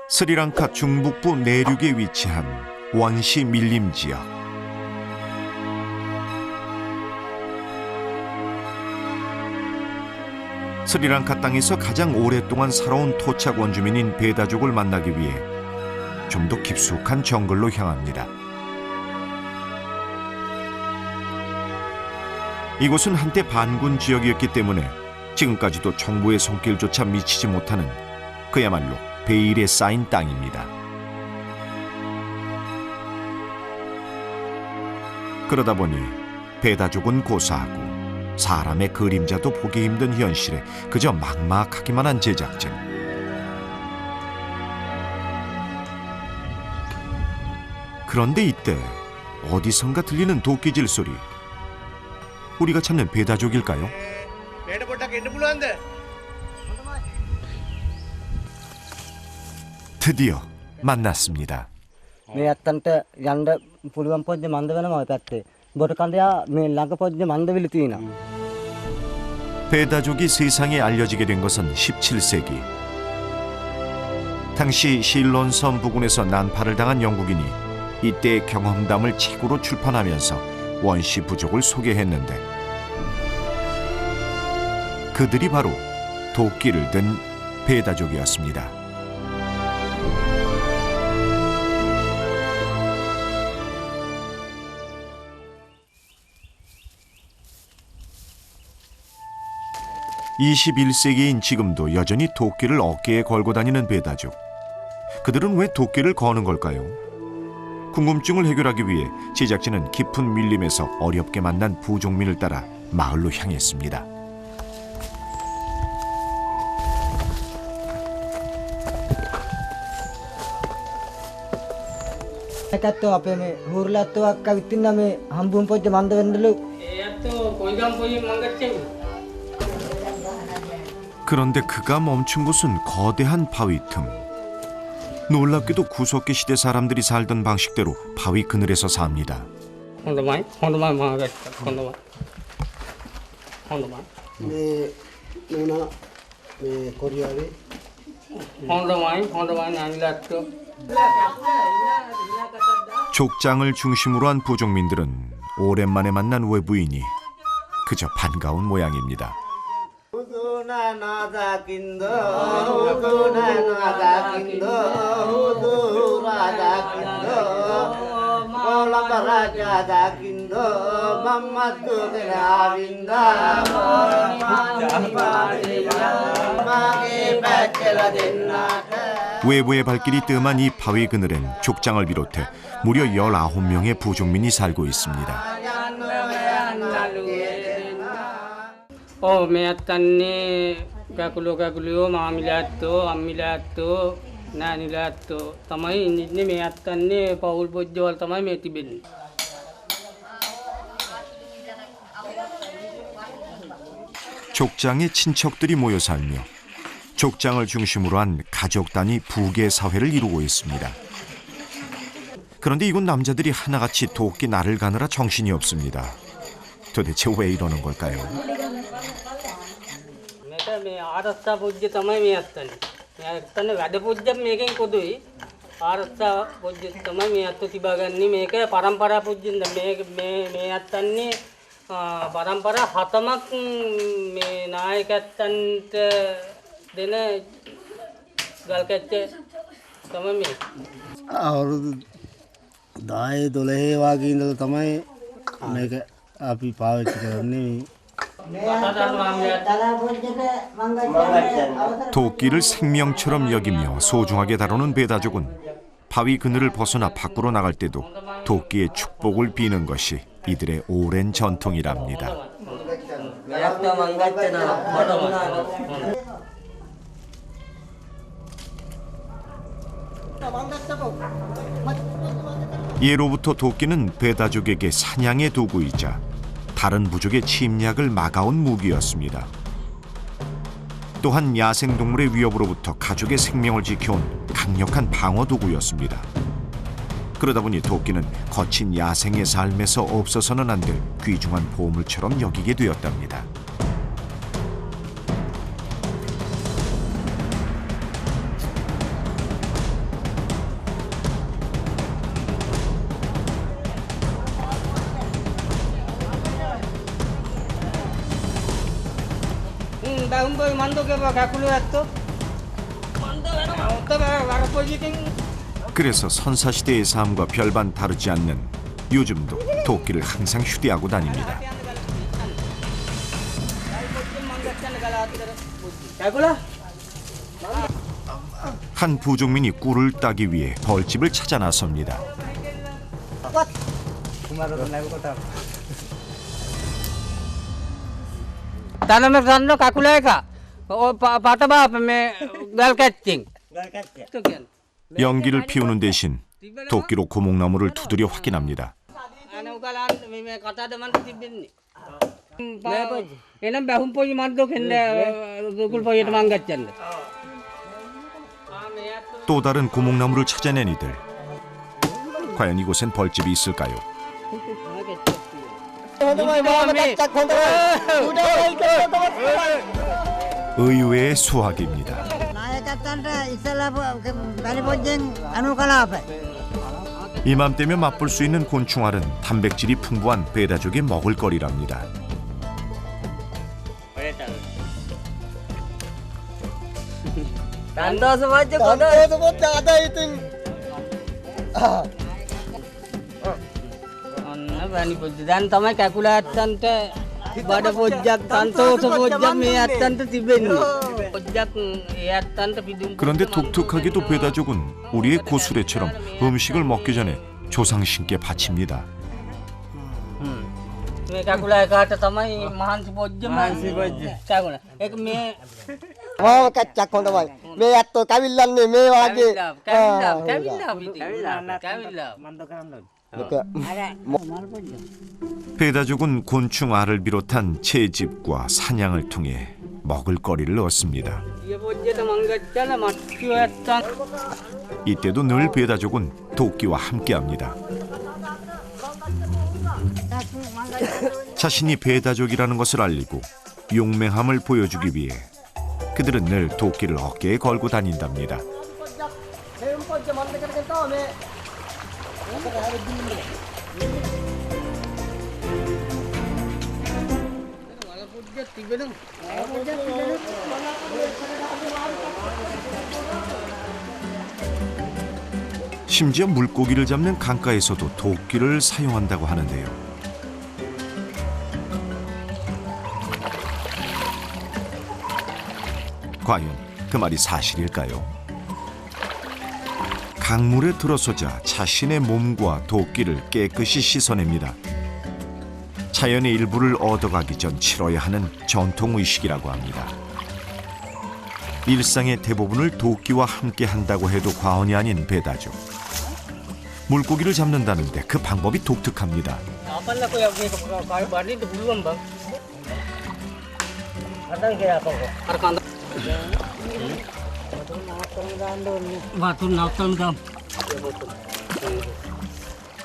스리랑카 중북부 내륙에 위치한 원시 밀림 지역. 스리랑카 땅에서 가장 오랫동안 살아온 토착 원주민인 베다족을 만나기 위해 좀 더 깊숙한 정글로 향합니다. 이곳은 한때 반군 지역이었기 때문에 지금까지도 정부의 손길조차 미치지 못하는 그야말로 베일에 쌓인 땅입니다. 그러다 보니 베다족은 고사하고 사람의 그림자도 보기 힘든 현실에 그저 막막하기만 한 제작진. 그런데 이때 어디선가 들리는 도끼질 소리. 우리가 찾는 베다족일까요? 드디어 만났습니다. මේ ඇත්තන්ට යන්න පුළුවන් පොඩ්ඩ මන්ද වෙනවා ඔය පැත්තේ. බොට කඳයා මේ ළඟ පොඩ්ඩ මන්දවිලි තියෙනවා. 베다족이 세상에 알려지게 된 것은 17세기. 당시 실론섬 부근에서 난파를 당한 영국인이 이때의 경험담을 책으로 출판하면서 원시 부족을 소개했는데 그들이 바로 도끼를 든 베다족이었습니다. (21세기인) 지금도 여전히 도끼를 어깨에 걸고 다니는 베다족. 그들은 왜 도끼를 거는 걸까요? 궁금증을 해결하기 위해 제작진은 깊은 밀림에서 어렵게 만난 부족민을 따라 마을로 향했습니다. ඒකත් අපේ මේ හුරුලත්ව අක්ක විත්තින්න මේ හම්බුම් පොඩ්ඩ මන්ද වෙන්නලු. 그런데 그가 멈춘 곳은 거대한 바위 틈. 놀랍게도 구석기 시대 사람들이 살던 방식대로 바위 그늘에서 삽니다. 족장을 중심으로 한 부족민들은 오랜만에 만난 외부인이 그저 반가운 모양입니다. 외부의 발길이 뜸한 이 바위 그늘엔 족장을 비롯해 무려 19명의 부족민이 살고 있습니다. මේ අත්තන්නේ කකුලෝ මාමිලාත්තෝ අම්මිලාත්තෝ නෑනිලාත්තෝ තමයි ඉන්නේ මේ අත්තන්නේ පවුල් පොජ්ජවල් තමයි මේ තිබෙන්නේ. 족장에 친척들이 모여 살며 족장을 중심으로 한 가족 단위 부계 사회를 이루고 있습니다. 그런데 이곳 남자들이 하나같이 도끼 날을 가느라 정신이 없습니다. 도대체 왜 이러는 걸까요? මේ ආරස්සා පොජ්ජ තමයි මේ අත්තන්නේ. මේ අත්තන්නේ වැඩ පොජ්ජක් මේකෙන් කොදුයි. ආරස්සා පොජ්ජ තමයි මේ අත්තු තිබාගන්නේ. මේක පරම්පරා පොජ්ජෙන්ද මේ අත්තන්නේ පරම්පරා 7ක් මේ නායකයන්ට දෙන ගල් කැච්ච තමයි මේ. අවුරුදු 10 12 වගේ ඉඳලා තමයි මේක අපි පාවිච්චි කරන්නේ. 도끼를 생명처럼 여기며 소중하게 다루는 베다족은 바위 그늘을 벗어나 밖으로 나갈 때도 도끼의 축복을 비는 것이 이들의 오랜 전통이랍니다. 예로부터 도끼는 베다족에게 사냥의 도구이자 다른 부족의 침략을 막아온 무기였습니다. 또한 야생동물의 위협으로부터 가족의 생명을 지켜온 강력한 방어도구였습니다. 그러다 보니 도끼는 거친 야생의 삶에서 없어서는 안 될 귀중한 보물처럼 여기게 되었답니다. බැහුම්බයි මන්දෝගේ කකුලේ ඇත්තෝ මන්ද වෙනවා උත්ත වැර පොජිකින් 그래서 선사시대의 삶과 별반 다르지 않는 요즘도 도끼를 항상 휴대하고 다닙니다. කකුල 한 부족민이 꿀을 따기 위해 벌집을 찾아 나섭니다. තනම ගන්න කකුල එක පට බාප මේ ගල් කැච්චින් 또 කියන්නේ 연기를 피우는 대신 도끼로 고목나무를 두드려 확인합니다. අනේ උගලන් මේ කතාද මන්ට තිබෙන්නේ එනම් බැහුම් පොයි මන්දෝ කෙන්න දුකුල් පොයිට මං ගච්ඡන්න 또 다른 고목나무를 찾아낸 이들. 과연 이곳엔 벌집이 있을까요? 의외의 수확입니다. නායකයන්ට ඉස්සලා බැලි පොජ්ජෙන් අනු කලාප. 이맘때면 맛볼 수 있는 곤충알은 단백질이 풍부한 배다족의 먹을거리랍니다. දන්දෝස වජ්ජ කොට ඔන්න වැනි පොජ්ජ දැන් තමයි කැකුල ඇත්තන්ට බඩ පොජ්ජක් තන්තෝස පොජ්ජක් මේ ඇත්තන්ට තිබෙන්නේ පොජ්ජක් ඒ ඇත්තන්ට පිදුම් 그런데 독특하게도 배다족은 우리의 고수레처럼 음식을 먹기 전에 조상신께 바칩니다. මේ කකුල එකාට තමයි මහන්සි පොජ්ජ මහන්සි පොජ්ජ කකුල ඒක මේ මාව කච්චක් හොඳයි. මේ ඇත්තෝ කැවිල්ලන්නේ මේ වාගේ 배다족은 곤충 알을 비롯한 채집과 사냥을 통해 먹을거리를 얻습니다. ඊය පොජ්ජට මං ගච්ඡන මත්තිව ඇත්තන් 이때도 늘 배다족은 도끼와 함께합니다. 자신이 배다족이라는 것을 알리고 용맹함을 보여주기 위해 그들은 늘 도끼를 어깨에 걸고 다닌답니다. 심지어 물고기를 잡는 강가에서도 도끼를 사용한다고 하는데요. 과연 그 말이 사실일까요? 강물에 들어서자 자신의 몸과 도끼를 깨끗이 씻어냅니다. 자연의 일부를 얻어가기 전 치러야 하는 전통의식이라고 합니다. 일상의 대부분을 도끼와 함께 한다고 해도 과언이 아닌 배다족. 물고기를 잡는다는데 그 방법이 독특합니다. අපන්න කොය මේක බඩින්ට පුළුවන් බං අතන් කියලා කොහොම අර කඳ වතුර නවත්තන්න ගම්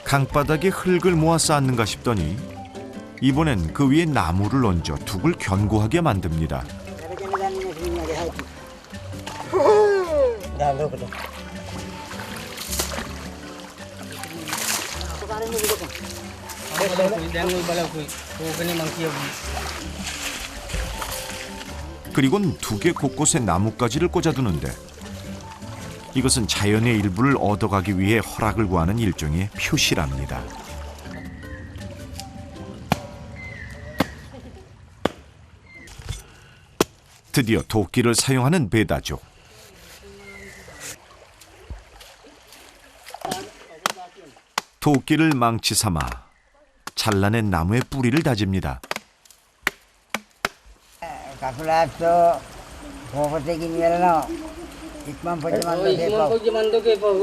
강바닥에 흙을 모아 쌓는가 싶더니 이번엔 그 위에 나무를 얹어 둑을 견고하게 만듭니다. දැන් ඔය බලපොයි ඕකනේ මං කියවුවේ 그리곤 두개 곳곳에 나뭇가지를 꽂아두는데 이것은 자연의 일부를 얻어가기 위해 허락을 구하는 일종의 표시랍니다. 드디어 도끼를 사용하는 배다족. 도끼를 망치 삼아 잘라낸 나무의 뿌리를 다집니다. කකුලාත්තෝ කෝපතකින් වෙලනවා. ඉක්මන් පොජ්ජ ඔය මන්දේ ඉක්මන් පව්. පොජ්ජ මන්දෝගේ පව්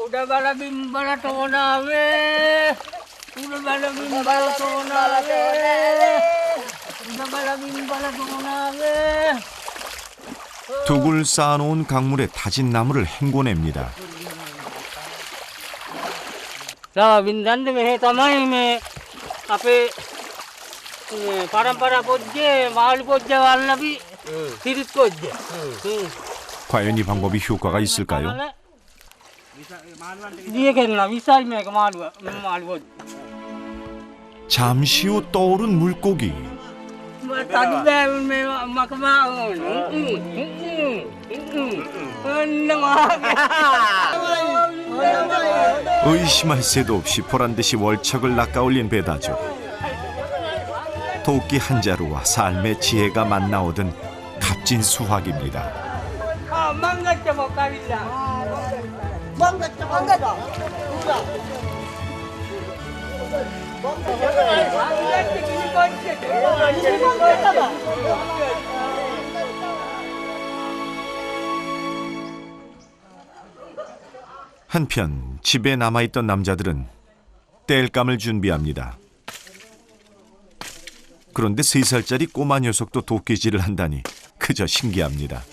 උඩ බල බිම්බලට ඕනාවේ උඩ බල බිම්බලට ඕනාවේ උඩ බල බිම්බලට ඕනාවේ 둑을 쌓아놓은 강물에 다진 나무를 헹궈냅니다. 자 වින්දන්ද මෙහෙ තමයි මේ අපේ පරම්පරා පොජ්ජේ මාළි පොජ්ජ වල්ලපි සිරිත් පොජ්ජ 과연 이 방법이 효과가 있을까요? දිය කෙරෙනවා 20යි මේක මාළුව. 잠시 후 떠오른 물고기. තඩු බෑවුන් මේ මකමා ඔන්න 의심할 새도 없이 보란듯이 월척을 낚아올린 배다죠. 도끼 한 자루와 삶의 지혜가 만나오던 값진 수확입니다. 망가져 못 가vil라. 한편 집에 남아있던 남자들은 땔감을 준비합니다. 그런데 3살짜리 꼬마 녀석도 도끼질을 한다니 그저 신기합니다.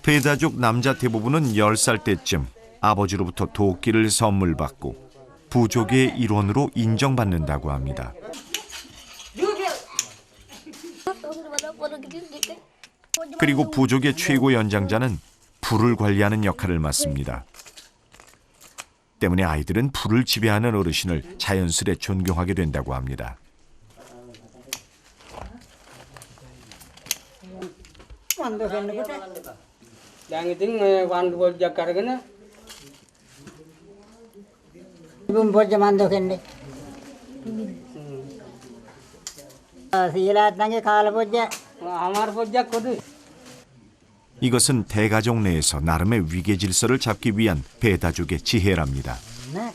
배다족 남자 대부분은 10살 때쯤 아버지로부터 도끼를 선물 받고 부족의 일원으로 인정받는다고 합니다. 그리고 부족의 최고 연장자는 불을 관리하는 역할을 맡습니다. 때문에 아이들은 불을 지배하는 어르신을 자연스레 존경하게 된다고 합니다. දැන් ඉතින් මේ වන්දු පොඩ්ඩක් අරගෙන ඉබුම් පොජ්ජ මන්දෝ කෙන්නේ. සීලාත්නගේ කාල පොජ්ජ අමාරු පොඩ්ඩක් කොදුයි. 이것은 대가족 내에서 나름의 위계 질서를 잡기 위한 배다족의 지혜랍니다. 네.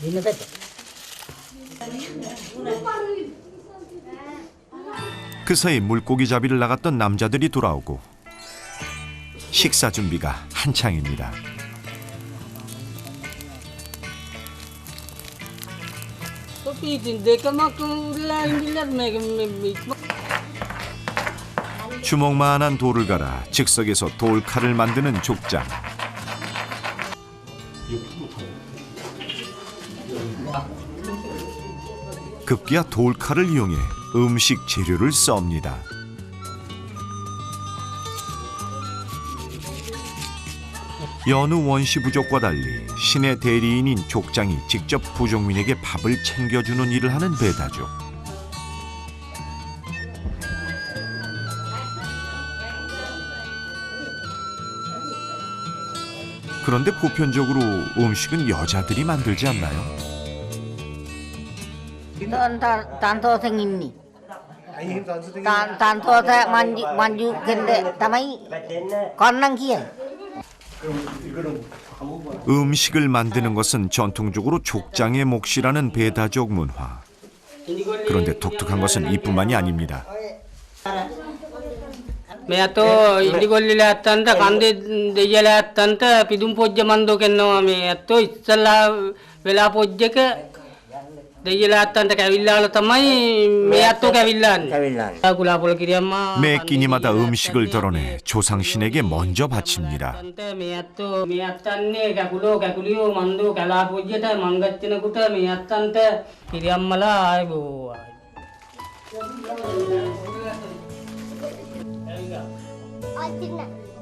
දින පෙත. 그 사이 물고기 잡이를 나갔던 남자들이 돌아오고 식사 준비가 한창입니다. කොපි ඉතින් දෙකම කුල්ලා ඉඳිලා මේක 주먹만한 돌을 갈아 즉석에서 돌칼을 만드는 족장. 급기야 돌칼을 이용해 음식 재료를 썹니다. 여느 원시 부족과 달리 신의 대리인인 족장이 직접 부족민에게 밥을 챙겨주는 일을 하는 배다족. 그런데 보편적으로 음식은 여자들이 만들지 않나요? තන්තෝසෙන් ඉන්නේ. තන්තෝස මංජු කෙන්ද තමයි කොන්නම් කියන්නේ. 음식을 만드는 것은 전통적으로 족장의 몫이라는 배다족 문화. 그런데 독특한 것은 이뿐만이 아닙니다. මේ අතෝ ඉන්දිකොල්ලිලා ඇත්තන්ට කන්දේ දෙයියලා ඇත්තන්ට පිදුම් පොජ්ජ මන්දෝ කෙන්නවා මේ අතෝ ඉස්සලා වෙලා පොජ්ජක දෙයියලා ඇත්තන්ට කැවිල්ලාල තමයි මේ අතෝ කැවිල්ලාන්නේ. කුලාපොළ කිරියම්මා 매 끼니마다 음식을 덜어내 조상신에게 먼저 바칩니다. මේ අත්තන්නේ කැකුලියෝ මන්දෝ කැලා පොජ්ජට මංගච්චනකුට මේ අත්තන්ට කිරියම්මලා ආයෝ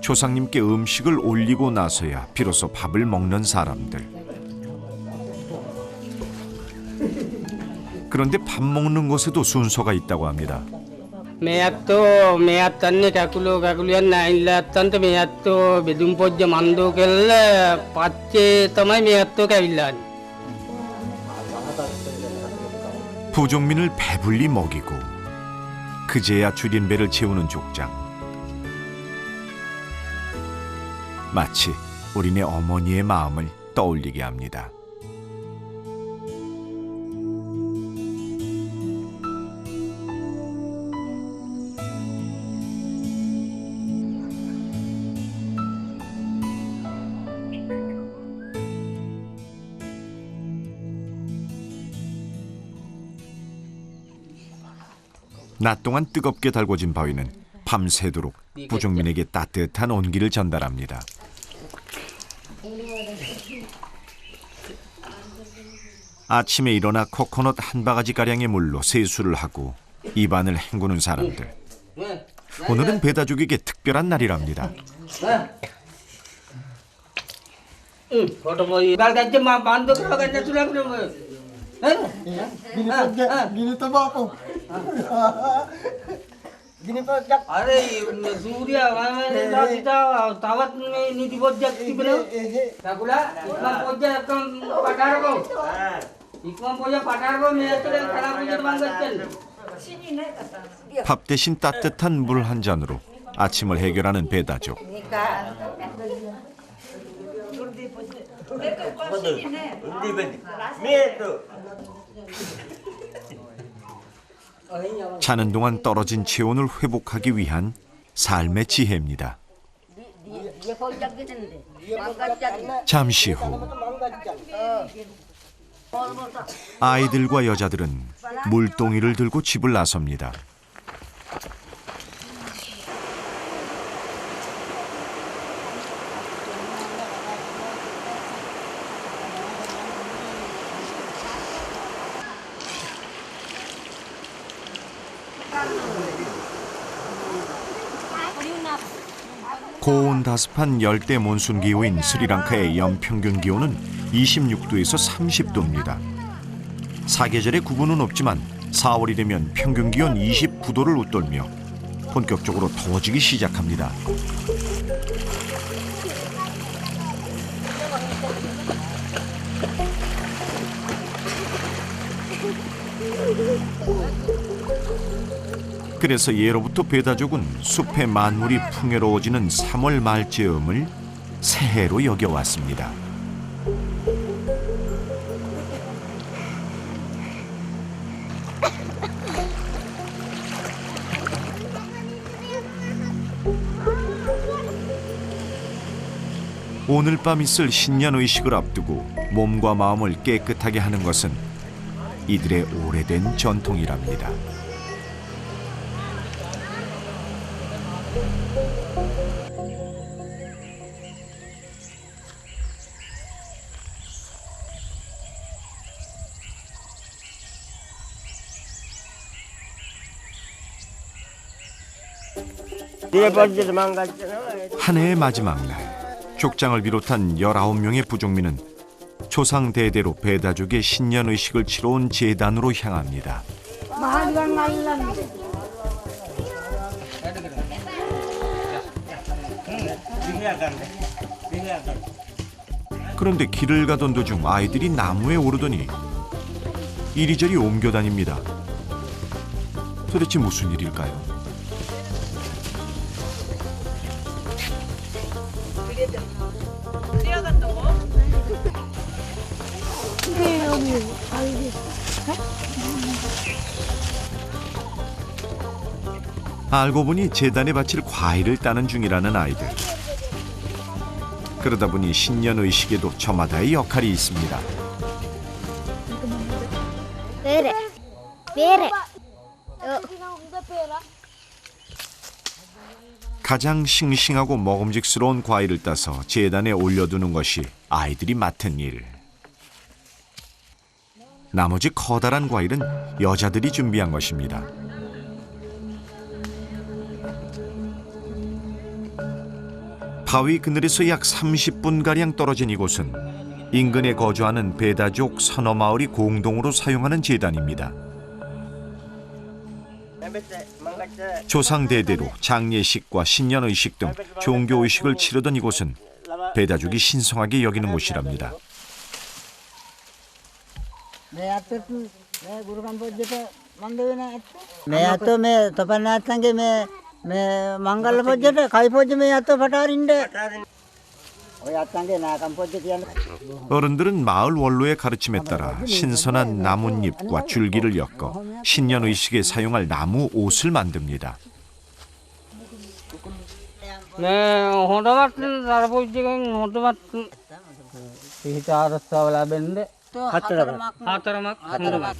조상님께 음식을 올리고 나서야 비로소 밥을 먹는 사람들. 그런데 밥 먹는 것에도 순서가 있다고 합니다. මේ අත්තන්නේ කැකුලියන් නැයිලා ඇත්තන්ට මේ අත්තෝ බෙදුම් පොජ්ජ මන්දෝ කෙල්ල පච්චේ තමයි මේ අත්තෝ කැවිල්ලාන්නේ. 부족민을 배불리 먹이고 그제야 줄인 배를 채우는 족장. 마치 우리네 어머니의 마음을 떠올리게 합니다. 낮 동안 뜨겁게 달궈진 바위는 밤새도록 부족민에게 따뜻한 온기를 전달합니다. 아침에 일어나 코코넛 한 바가지 가량의 물로 세수를 하고 입안을 헹구는 사람들. 오늘은 배다족에게 특별한 날이랍니다. फोटो बोई बाल गज्जे मां बांध दो क्या करने तुला अपने में Gini pojok, gini tuh bapak. Gini pojok. अरे सूर्या मैं जाता तावत में नीति बोझ तिबलो ताकुला इकमा बोझ कम पटार को इकमा बोझ पटार को मैं तो खाना बोझ मांगचन 밥 대신 따뜻한 물 한 잔으로 아침을 해결하는 배다족. 자는 동안 떨어진 체온을 회복하기 위한 삶의 지혜입니다. 잠시 후 아이들과 여자들은 물동이를 들고 집을 나섭니다. 고온다습한 열대 몬순 기후인 스리랑카의 연평균 기온은 26도에서 30도입니다. 사계절의 구분은 없지만 4월이 되면 평균 기온 29도를 웃돌며 본격적으로 더워지기 시작합니다. 그래서 예로부터 배다족은 숲의 만물이 풍요로워지는 3월 말즈음을 새해로 여겨왔습니다. 오늘 밤 있을 신년 의식을 앞두고 몸과 마음을 깨끗하게 하는 것은 이들의 오래된 전통이랍니다. 한 해의 마지막 날, 족장을 비롯한 19명의 부족민은 조상 대대로 배다족의 신년 의식을 치러 온 제단으로 향합니다. 그런데 길을 가던 도중 아이들이 나무에 오르더니 이리저리 옮겨 다닙니다. 도대체 무슨 일일까요? 알고 보니 제단에 바칠 과일을 따는 중이라는 아이들. 그러다 보니 신년 의식에도 저마다의 역할이 있습니다. 가장 싱싱하고 먹음직스러운 과일을 따서 제단에 올려두는 것이 아이들이 맡은 일. 나머지 커다란 과일은 여자들이 준비한 것입니다. 바위 그늘에서 약 30분가량 떨어진 이곳은 인근에 거주하는 배다족 서너 마을이 공동으로 사용하는 제단입니다. 조상 대대로 장례식과 신년의식 등 종교의식을 치르던 이곳은 배다족이 신성하게 여기는 곳이랍니다. 어른들은 마을 원로의 가르침에 따라 신선한 나뭇잎과 줄기를 엮어 신년의식에 사용할 나무 옷을 만듭니다. 네, 호두맛은 살아보지긴 호두맛 이따 알았어 라벤데 하트라막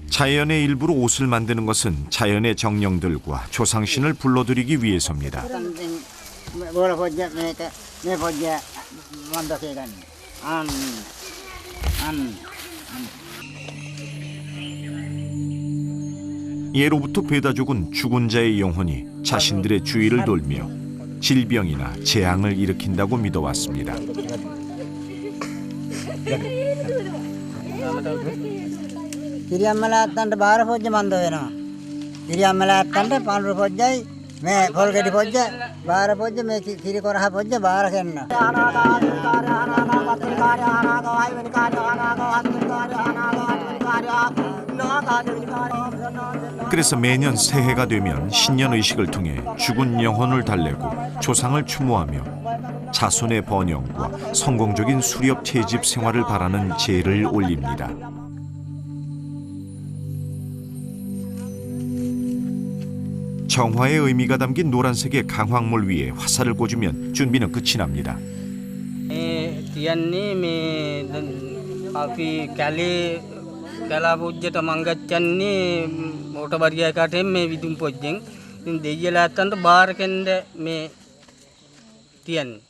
자연의 일부로 옷을 만드는 것은 자연의 정령들과 조상신을 불러들이기 위해서입니다. 예로부터 배다족은 죽은 자의 영혼이 자신들의 주위를 돌며 질병이나 재앙을 일으킨다고 믿어왔습니다. කිරියම්මලාත්තන්ට බාර පොජ්ජ මන්ද වෙනවා. කිරියම්මලාත්තන්ට පඳුරු පොජ්ජයි මේ පොල්ගෙඩි පොජ්ජ බාර පොජ්ජ මේ කිරි කොරහ පොජ්ජ බාර කෙන්න. 그래서 매년 새해가 되면 신년 의식을 통해 죽은 영혼을 달래고 조상을 추모하며 자손의 번영과 성공적인 수렵 채집 생활을 바라는 제를 올립니다. 정화의 의미가 담긴 노란색의 강황물 위에 화살을 꽂으면 준비는 끝이 납니다. තියන්නේ මේ අපි කැලා පුජ්ජට මංගච්චන්නේ මෝට බරියකටෙන් මේ විදුම් පොජ්ජෙන් ඉතින් දෙයියලා ඇත්තන්ට බාර කෙන්ද මේ තියන්නේ.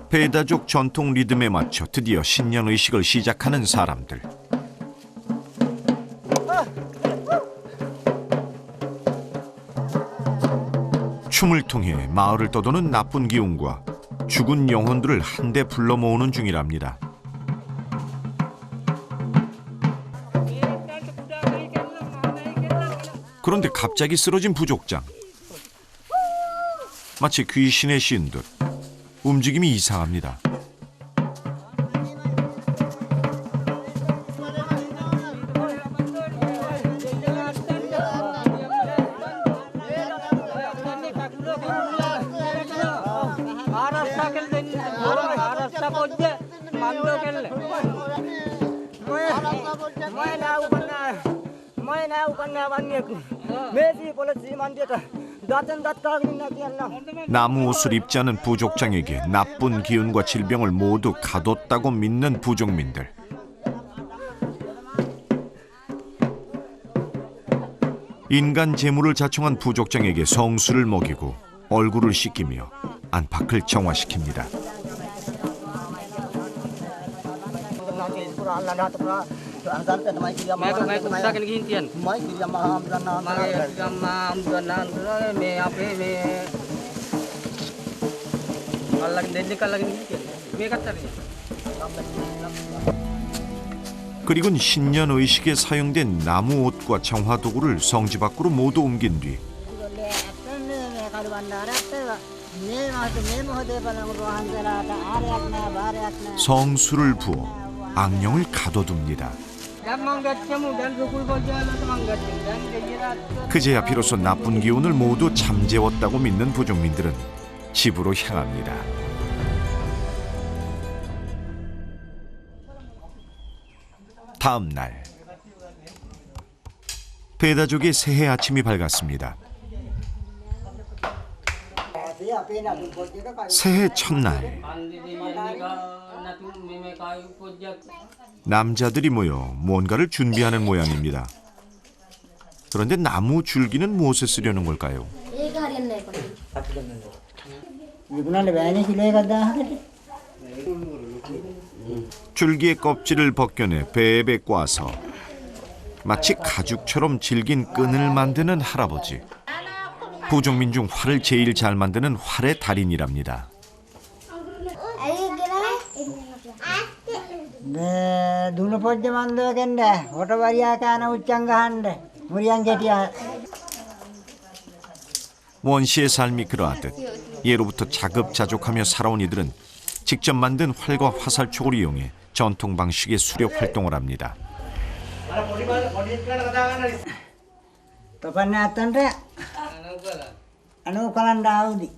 배다족 전통 리듬에 맞춰 드디어 신년 의식을 시작하는 사람들. 춤을 통해 마을을 떠도는 나쁜 기운과 죽은 영혼들을 한데 불러 모으는 중이랍니다. 그런데 갑자기 쓰러진 부족장. 마치 귀신에 씌인 듯 움직임이 이상합니다. 나무 옷을 입지 않은 부족장에게 나쁜 기운과 질병을 모두 가뒀다고 믿는 부족민들. 인간 재물을 자청한 부족장에게 성수를 먹이고 얼굴을 씻기며 안팎을 정화시킵니다. 그리고는 신년 의식에 사용된 나무 옷과 정화 도구를 성지 밖으로 모두 옮긴 뒤 성수를 부어 악령을 가둬둡니다. 그제야 비로소 나쁜 기운을 모두 잠재웠다고 믿는 부족민들은 집으로 향합니다. 다음 날 배다족의 새해 아침이 밝았습니다. 새해 첫날 남자들이 모여 뭔가를 준비하는 모양입니다. 그런데 나무 줄기는 무엇에 쓰려는 걸까요? 줄기의 껍질을 벗겨내 배에 꽈서 마치 가죽처럼 질긴 끈을 만드는 할아버지. 부족민 중 활을 제일 잘 만드는 활의 달인이랍니다. දුණු පොජ්ජ මන්දව කෙන්ද හොට වරියා කාන උච්චං ගහන්න මුරියන් ගෙටියා. 원시의 삶이 그러하듯 예로부터 자급자족하며 살아온 이들은 직접 만든 활과 화살촉을 이용해 전통 방식의 수렵 활동을 합니다. තොපන්න ඇත්තන්ට අනෝ කලන්ඩ ආවුදි.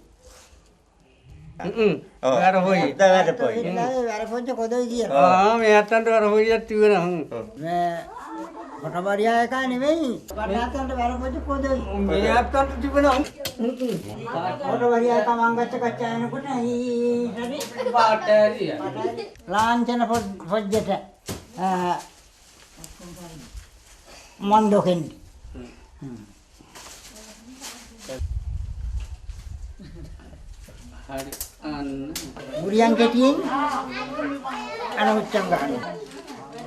වැර හොයි. වැර පොජ්ජ කොදොයි කියලා. මේ ඇත්තන්ට වැර හොයියක් තිබුණා. මේ හොට වරියා එක නෙවෙයි. ඇත්තන්ට වැර පොජ්ජ කොදොයි. මේ ඇත්තන්ට තිබුණා. හොට වරියා එක මංගච්ච කච්චා එනකොට ඊටරි පාටරිය. ලාංඡන පොජ්ජට මන්දෝ කෙන්දි. හරි අන්න මුරියන් ගෙටියෙන් අනුච්චං ගන්න.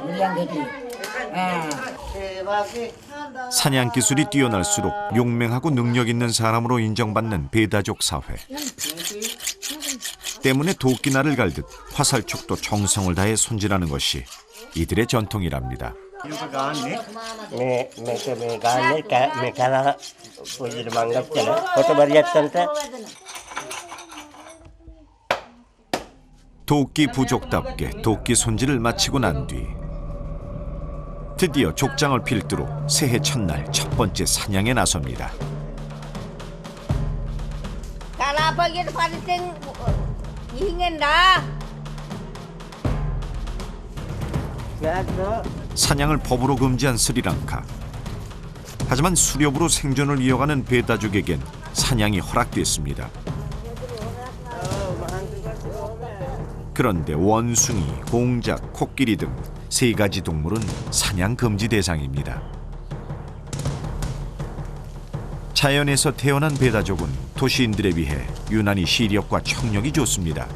මිලියන් ගෙඩි. 사냥 기술이 뛰어날수록 용맹하고 능력 있는 사람으로 인정받는 베다족 사회. 때문에 도끼날을 갈듯 화살촉도 정성을 다해 손질하는 것이 이들의 전통이랍니다. 도끼 부족답게 도끼 손질을 마치고 난 뒤 드디어 족장을 필두로 새해 첫날 첫 번째 사냥에 나섭니다. Kalau pagi pancing ingin dah. 사냥을 법으로 금지한 스리랑카. 하지만 수렵으로 생존을 이어가는 베다족에겐 사냥이 허락됐습니다. 그런데 원숭이, 공작, 코끼리 등 3가지 동물은 사냥 금지 대상입니다. 자연에서 태어난 베다족은 도시인들에 비해 유난히 시력과 청력이 좋습니다.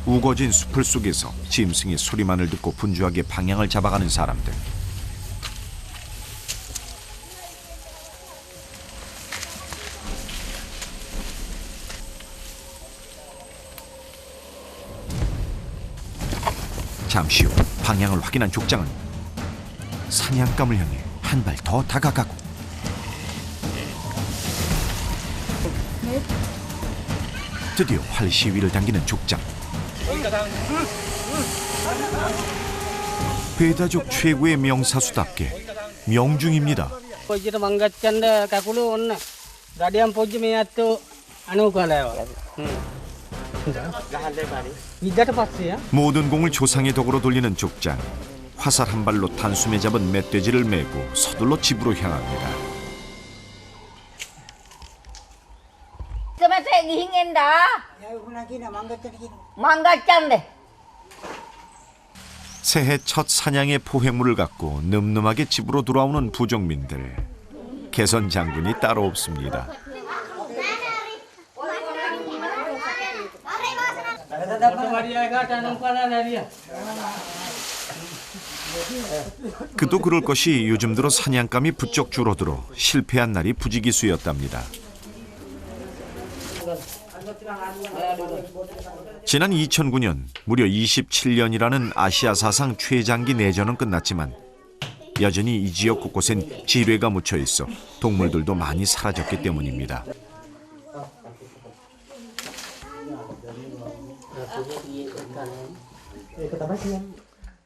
우거진 숲을 속에서 짐승의 소리만을 듣고 분주하게 방향을 잡아가는 사람들. 잠시 후 방향을 확인한 족장은 사냥감을 향해 한 발 더 다가가고 드디어 활 시위를 당기는 족장. 베다족 최고의 명사수답게 명중입니다. පොජ්ජිට මංගච්ඡන්ද කකුල ඔන්න ගඩියම් පොජ්ජි මේ අත්තු අනු කලාව. විද්‍යට පස්සේ 모든 공을 조상의 덕으로 돌리는 족장. 화살 한 발로 단숨에 잡은 멧돼지를 메고 서둘러 집으로 향합니다. Semasa ingin dah. යවුණා කියන මංගත්තට කියන. Manggacan deh. 새해 첫 사냥의 포획물을 갖고 늠름하게 집으로 돌아오는 부족민들. 개선 장군이 따로 없습니다. 그도 그럴 것이 요즘 들어 사냥감이 부쩍 줄어들어 실패한 날이 부지기수였답니다. 지난 2009년 무려 27년이라는 아시아 사상 최장기 내전은 끝났지만 여전히 이 지역 곳곳엔 지뢰가 묻혀 있어 동물들도 많이 사라졌기 때문입니다.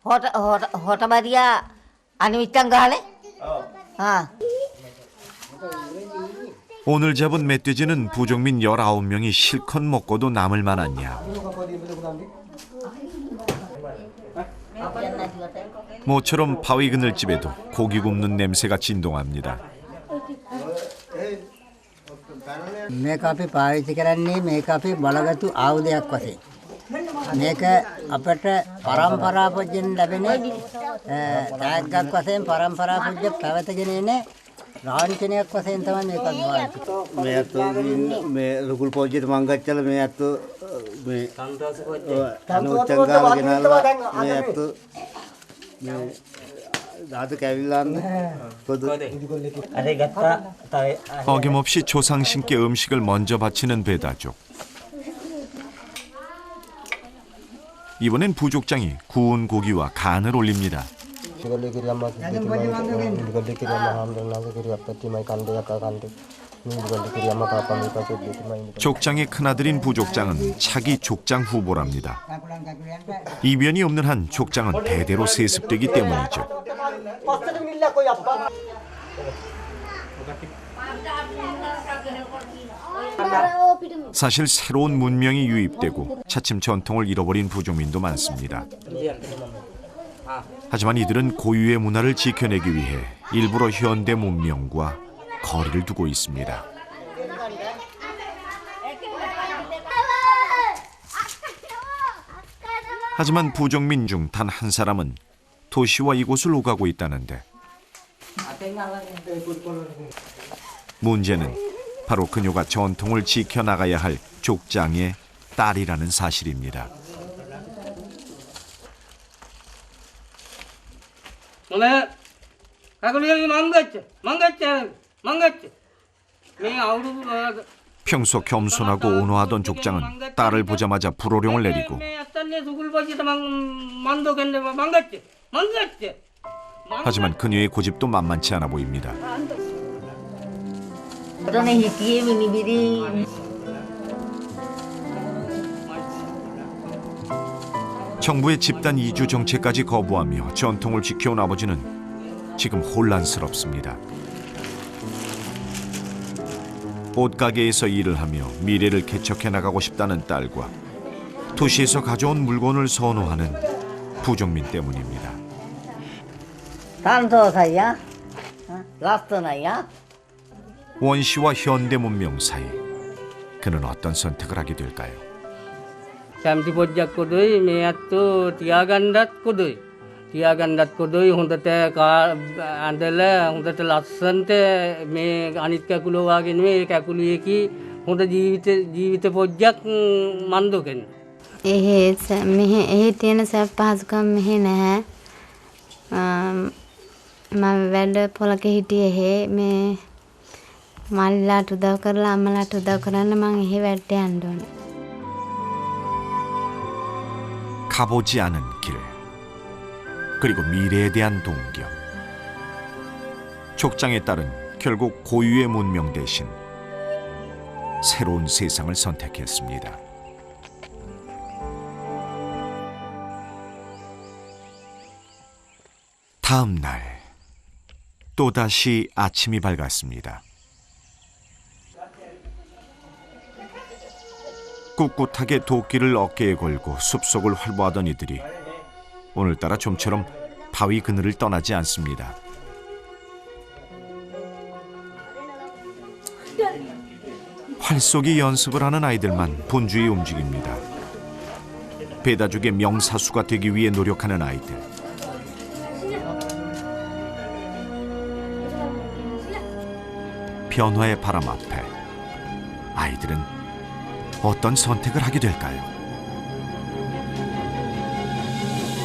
Hota Maria anu itang gale? 오늘 잡은 멧돼지는 부족민 19명이 실컷 먹고도 남을 만한 양. 모처럼 바위 그늘집에도 고기 굽는 냄새가 진동합니다. මේක අපි පාවිච්චි කරන්නේ මේක අපි බලගත්තු ආයුධයක් වශයෙන්. මේක අපට පරම්පරා පොජ්ජෙන් ලැබෙන ටැග්ගක් වශයෙන් පරම්පරා පොජ්ජ පැවතගෙන එන ලාංඡනයක් වශයෙන් තමයි මේක පාවිච්චි කරන්නේ. මේ අතෝ මේ රුකුල් පොජ්ජිත මංගච්චල මේ අතෝ මේ අනුච්චං ගාලා ගෙනල්ලා මේ අතෝ මේ 나도 කැවිල්ලන්න පොදු 어김없이 조상신께 음식을 먼저 바치는 베다족. 이번엔 부족장이 구운 고기와 간을 올립니다. 족장의 큰아들인 부족장은 차기 족장 후보랍니다. 이변이 없는 한 족장은 대대로 세습되기 때문이죠. 사실 새로운 문명이 유입되고 차츰 전통을 잃어버린 부족민도 많습니다. 하지만 이들은 고유의 문화를 지켜내기 위해 일부러 현대 문명과 거리를 두고 있습니다. 하지만 부족민 중 단 한 사람은 도시와 이곳을 오가고 있다는데 문제는 바로 그녀가 전통을 지켜나가야 할 족장의 딸이라는 사실입니다. 너네 가글이 망갔지. 매 아우르 평소 겸손하고 온화하던 족장은 딸을 보자마자 불호령을 내리고 하지만 그녀의 고집도 만만치 않아 보입니다. Rone hikiye minibiri. 정부의 집단 이주 정책까지 거부하며 전통을 지켜온 아버지는 지금 혼란스럽습니다. 옷가게에서 일을 하며 미래를 개척해 나가고 싶다는 딸과 도시에서 가져온 물건을 선호하는 부족민 때문입니다. Tanto saya. Last naya. 원시와 현대 문명 사이 그는 어떤 선택을 하게 될까요? සැම්ති පොජ්ජක් කොදුයි මේ ඇත්තෝ තියාගණ්ඩත් කොදුයි හොඳට ඇඳල හොඳට ලස්සන්ට මේ අනිත් කැකුලෝවාගෙන මේ කැකුලියකි හොඳ ජීවිත පොජ්ජක් මන්දෝකෙන්. එහි තියෙන සැප පහසුකම් මෙහි නැහැ. මම වැඩ පොලක හිටියේ එහෙ මේ මල්ලාට උදව් කරලා අම්මලාට උදව් කරන්න මං එහෙ වැඩට යන්න ඕනේ. 가보지 않은 길 그리고 미래에 대한 동경. 족장에 따른 결국 고유의 문명 대신 새로운 세상을 선택했습니다. 다음 날 또다시 아침이 밝았습니다. 꿋꿋하게 도끼를 어깨에 걸고 숲속을 활보하던 이들이 오늘따라 좀처럼 바위 그늘을 떠나지 않습니다. 활쏘기 연습을 하는 아이들만 분주히 움직입니다. 배다죽의 명사수가 되기 위해 노력하는 아이들. 변화의 바람 앞에 아이들은 어떤 선택을 하게 될까요?